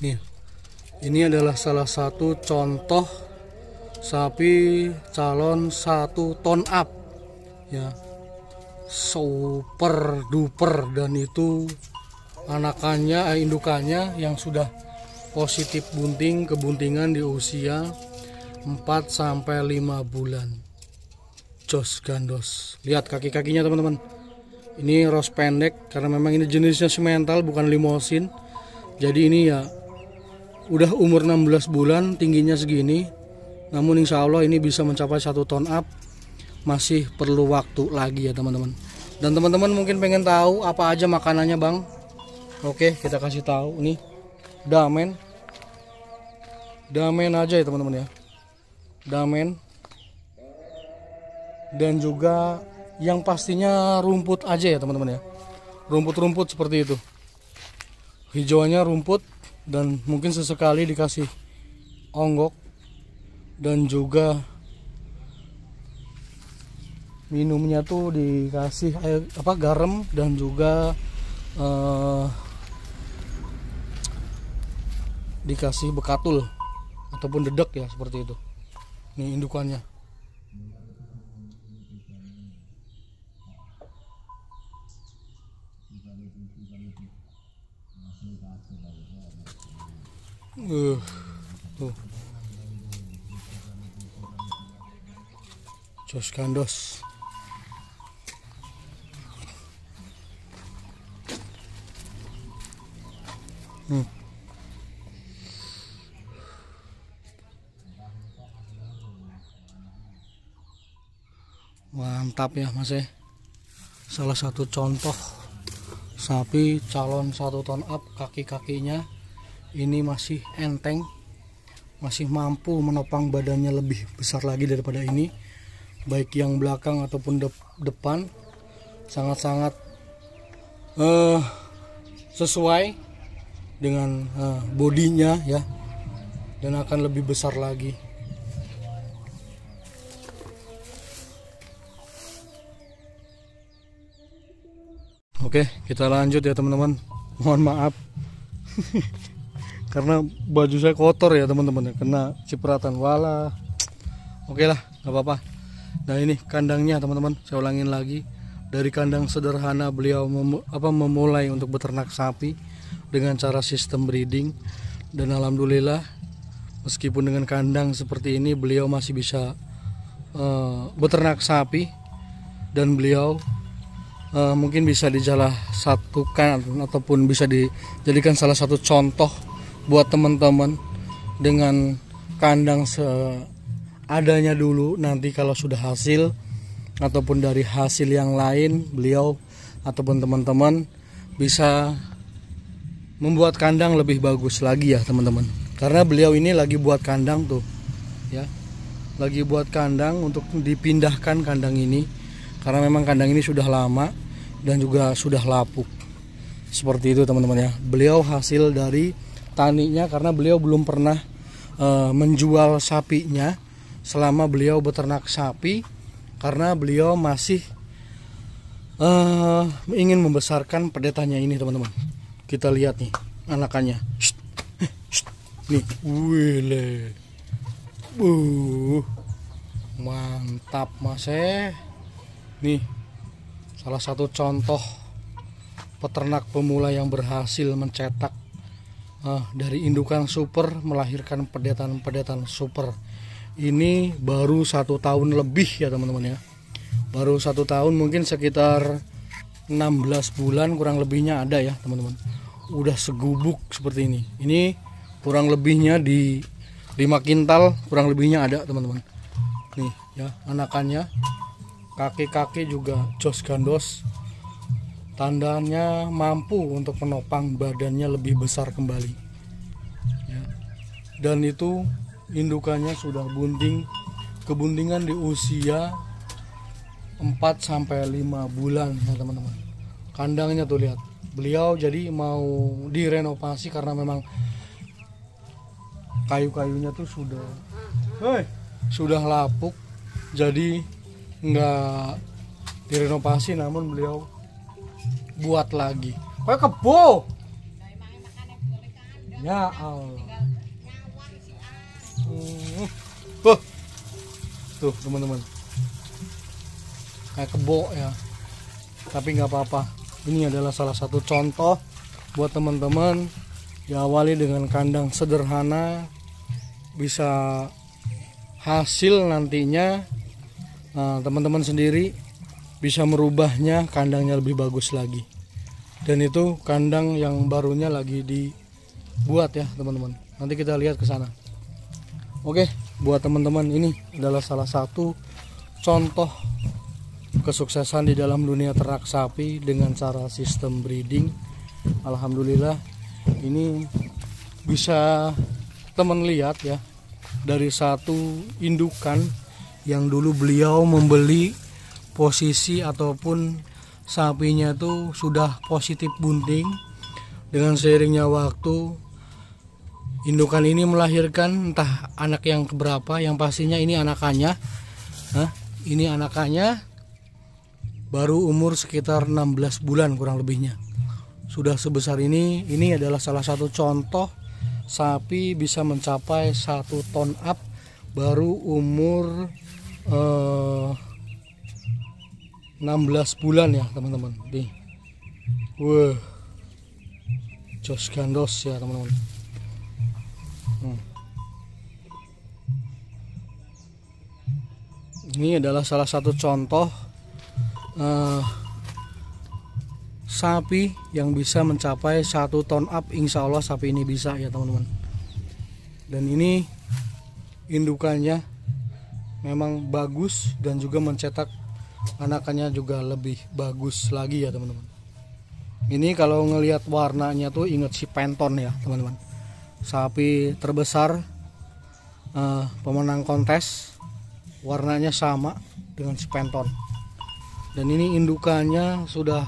Nih, ini adalah salah satu contoh sapi calon 1 ton up ya, super duper. Dan itu anakannya, indukannya yang sudah positif bunting, kebuntingan di usia 4-5 bulan. Jos gandos. Lihat kaki-kakinya teman-teman. Ini ros pendek karena memang ini jenisnya simental bukan limosin. Jadi ini ya udah umur 16 bulan, tingginya segini. Namun insya Allah ini bisa mencapai 1 ton up. Masih perlu waktu lagi ya teman-teman. Dan teman-teman mungkin pengen tahu apa aja makanannya bang. Oke, kita kasih tahu. Nih damen aja ya teman-teman ya, damen. Dan juga yang pastinya rumput aja ya teman-teman ya, rumput-rumput seperti itu, hijauannya rumput. Dan mungkin sesekali dikasih onggok, dan juga minumnya tuh dikasih air garam, dan juga dikasih bekatul ataupun dedek ya, seperti itu. Nih indukannya. Tuh. Jos gandos. Mantap ya mas ya. Salah satu contoh sapi calon 1 ton up. Kaki-kakinya ini masih enteng, masih mampu menopang badannya lebih besar lagi daripada ini, baik yang belakang ataupun depan. Sangat-sangat sesuai dengan bodinya ya, dan akan lebih besar lagi. Oke, kita lanjut ya teman-teman. Mohon maaf karena baju saya kotor ya teman-teman, kena cipratan. Walah, oke lah, nggak apa-apa. Nah ini kandangnya teman-teman, saya ulangin lagi. Dari kandang sederhana beliau memulai untuk beternak sapi dengan cara sistem breeding. Dan alhamdulillah meskipun dengan kandang seperti ini beliau masih bisa beternak sapi. Dan beliau mungkin bisa dijalah satukan ataupun bisa dijadikan salah satu contoh buat teman-teman dengan kandang seadanya dulu. Nanti kalau sudah hasil ataupun dari hasil yang lain, beliau ataupun teman-teman bisa membuat kandang lebih bagus lagi ya teman-teman. Karena beliau ini lagi buat kandang tuh ya, lagi buat kandang untuk dipindahkan kandang ini, karena memang kandang ini sudah lama dan juga sudah lapuk. Seperti itu teman-teman ya. Beliau hasil dari taninya, karena beliau belum pernah menjual sapinya selama beliau beternak sapi, karena beliau masih ingin membesarkan pedetanya ini teman-teman. Kita lihat nih anakannya. Nih, wile. Mantap mas. Nih salah satu contoh peternak pemula yang berhasil mencetak dari indukan super melahirkan pedetan-pedetan super. Ini baru 1 tahun lebih ya teman-teman ya, baru 1 tahun, mungkin sekitar 16 bulan kurang lebihnya ada ya teman-teman. Udah segubuk seperti ini. Ini kurang lebihnya di 5 kintal kurang lebihnya ada teman-teman. Nih ya anakannya, kaki-kaki juga jos gandos, tandanya mampu untuk menopang badannya lebih besar kembali ya. Dan itu indukannya sudah bunting, kebuntingan di usia 4-5 bulan ya teman-teman. Kandangnya tuh lihat, beliau jadi mau direnovasi karena memang kayu-kayunya tuh sudah lapuk, jadi nggak direnovasi, namun beliau buat lagi. Kayak kebo. Ya Allah. Tuh teman-teman, kayak kebo ya, tapi nggak apa-apa. Ini adalah salah satu contoh buat teman-teman. Diawali dengan kandang sederhana, bisa hasil nantinya teman-teman sendiri bisa merubahnya kandangnya lebih bagus lagi. Dan itu kandang yang barunya lagi dibuat ya teman-teman. Nanti kita lihat ke sana. Oke, buat teman-teman, ini adalah salah satu contoh kesuksesan di dalam dunia ternak sapi dengan cara sistem breeding. Alhamdulillah, ini bisa teman lihat ya, dari satu indukan yang dulu beliau membeli posisi ataupun sapinya itu sudah positif bunting. Dengan seiringnya waktu, indukan ini melahirkan entah anak yang keberapa, yang pastinya ini anakannya. Ini anakannya baru umur sekitar 16 bulan kurang lebihnya. Sudah sebesar ini. Ini adalah salah satu contoh sapi bisa mencapai 1 ton up baru umur 16 bulan ya teman-teman. Nih. Wah. Jos gandos ya teman-teman. Ini adalah salah satu contoh sapi yang bisa mencapai 1 ton up. Insya Allah sapi ini bisa ya teman-teman. Dan ini indukannya memang bagus dan juga mencetak anakannya juga lebih bagus lagi ya teman-teman. Ini kalau ngelihat warnanya tuh inget si penton ya teman-teman. Sapi terbesar pemenang kontes, warnanya sama dengan si penton. Dan ini indukannya sudah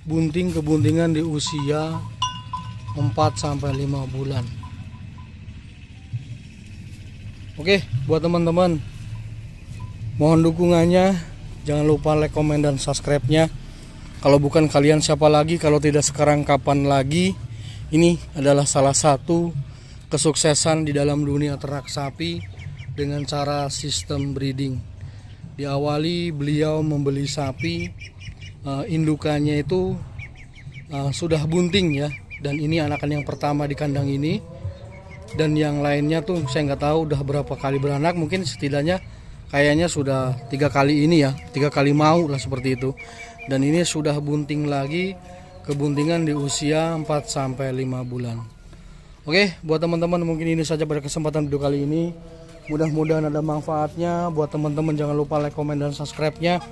bunting-kebuntingan di usia 4-5 bulan. Oke, buat teman-teman, mohon dukungannya. Jangan lupa like, komen, dan subscribe-nya. Kalau bukan kalian siapa lagi, kalau tidak sekarang kapan lagi. Ini adalah salah satu kesuksesan di dalam dunia ternak sapi dengan cara sistem breeding. Diawali beliau membeli sapi, indukannya itu sudah bunting ya, dan ini anakan yang pertama di kandang ini. Dan yang lainnya tuh saya nggak tahu udah berapa kali beranak, mungkin setidaknya kayaknya sudah 3 kali ini ya, 3 kali mau lah seperti itu. Dan ini sudah bunting lagi, kebuntingan di usia 4-5 bulan. Oke, buat teman-teman mungkin ini saja pada kesempatan video kali ini. Mudah-mudahan ada manfaatnya. Buat teman-teman jangan lupa like, komen, dan subscribe-nya.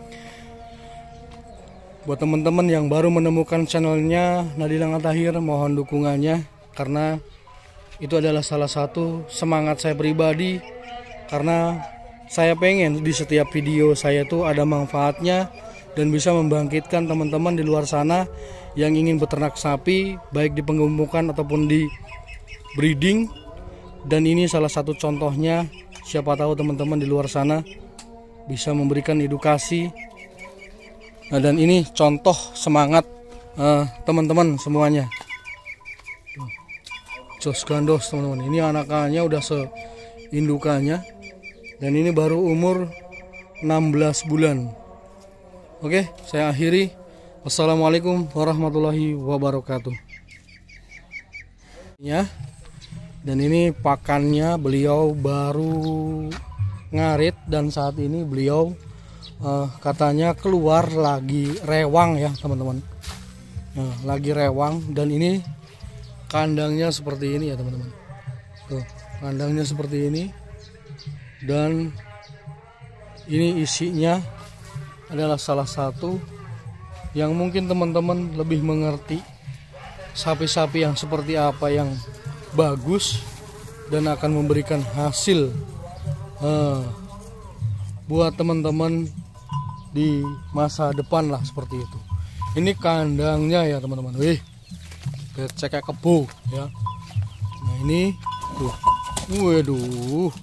Buat teman-teman yang baru menemukan channelnya Nadila Ngatahir, mohon dukungannya, karena itu adalah salah satu semangat saya pribadi. Karena saya pengen di setiap video saya tuh ada manfaatnya dan bisa membangkitkan teman-teman di luar sana yang ingin beternak sapi, baik di penggemukan ataupun di breeding. Dan ini salah satu contohnya. Siapa tahu teman-teman di luar sana bisa memberikan edukasi. Nah, dan ini contoh semangat teman-teman semuanya. Jos gandos teman-teman. Ini anakannya udah seindukannya. Dan ini baru umur 16 bulan. Oke, saya akhiri. Wassalamualaikum warahmatullahi wabarakatuh. Ya. Dan ini pakannya beliau baru ngarit, dan saat ini beliau katanya keluar lagi rewang ya teman-teman. Nah, lagi rewang, dan ini kandangnya seperti ini ya teman-teman. Tuh, kandangnya seperti ini. Dan ini isinya adalah salah satu yang mungkin teman-teman lebih mengerti sapi-sapi yang seperti apa yang bagus dan akan memberikan hasil buat teman-teman di masa depan lah, seperti itu. Ini kandangnya ya teman-teman. Wih, becek kayak kebo ya. Nah ini tuh, waduh,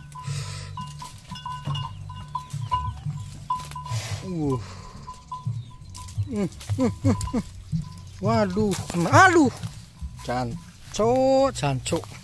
waduh, kena, aduh, Jancuk.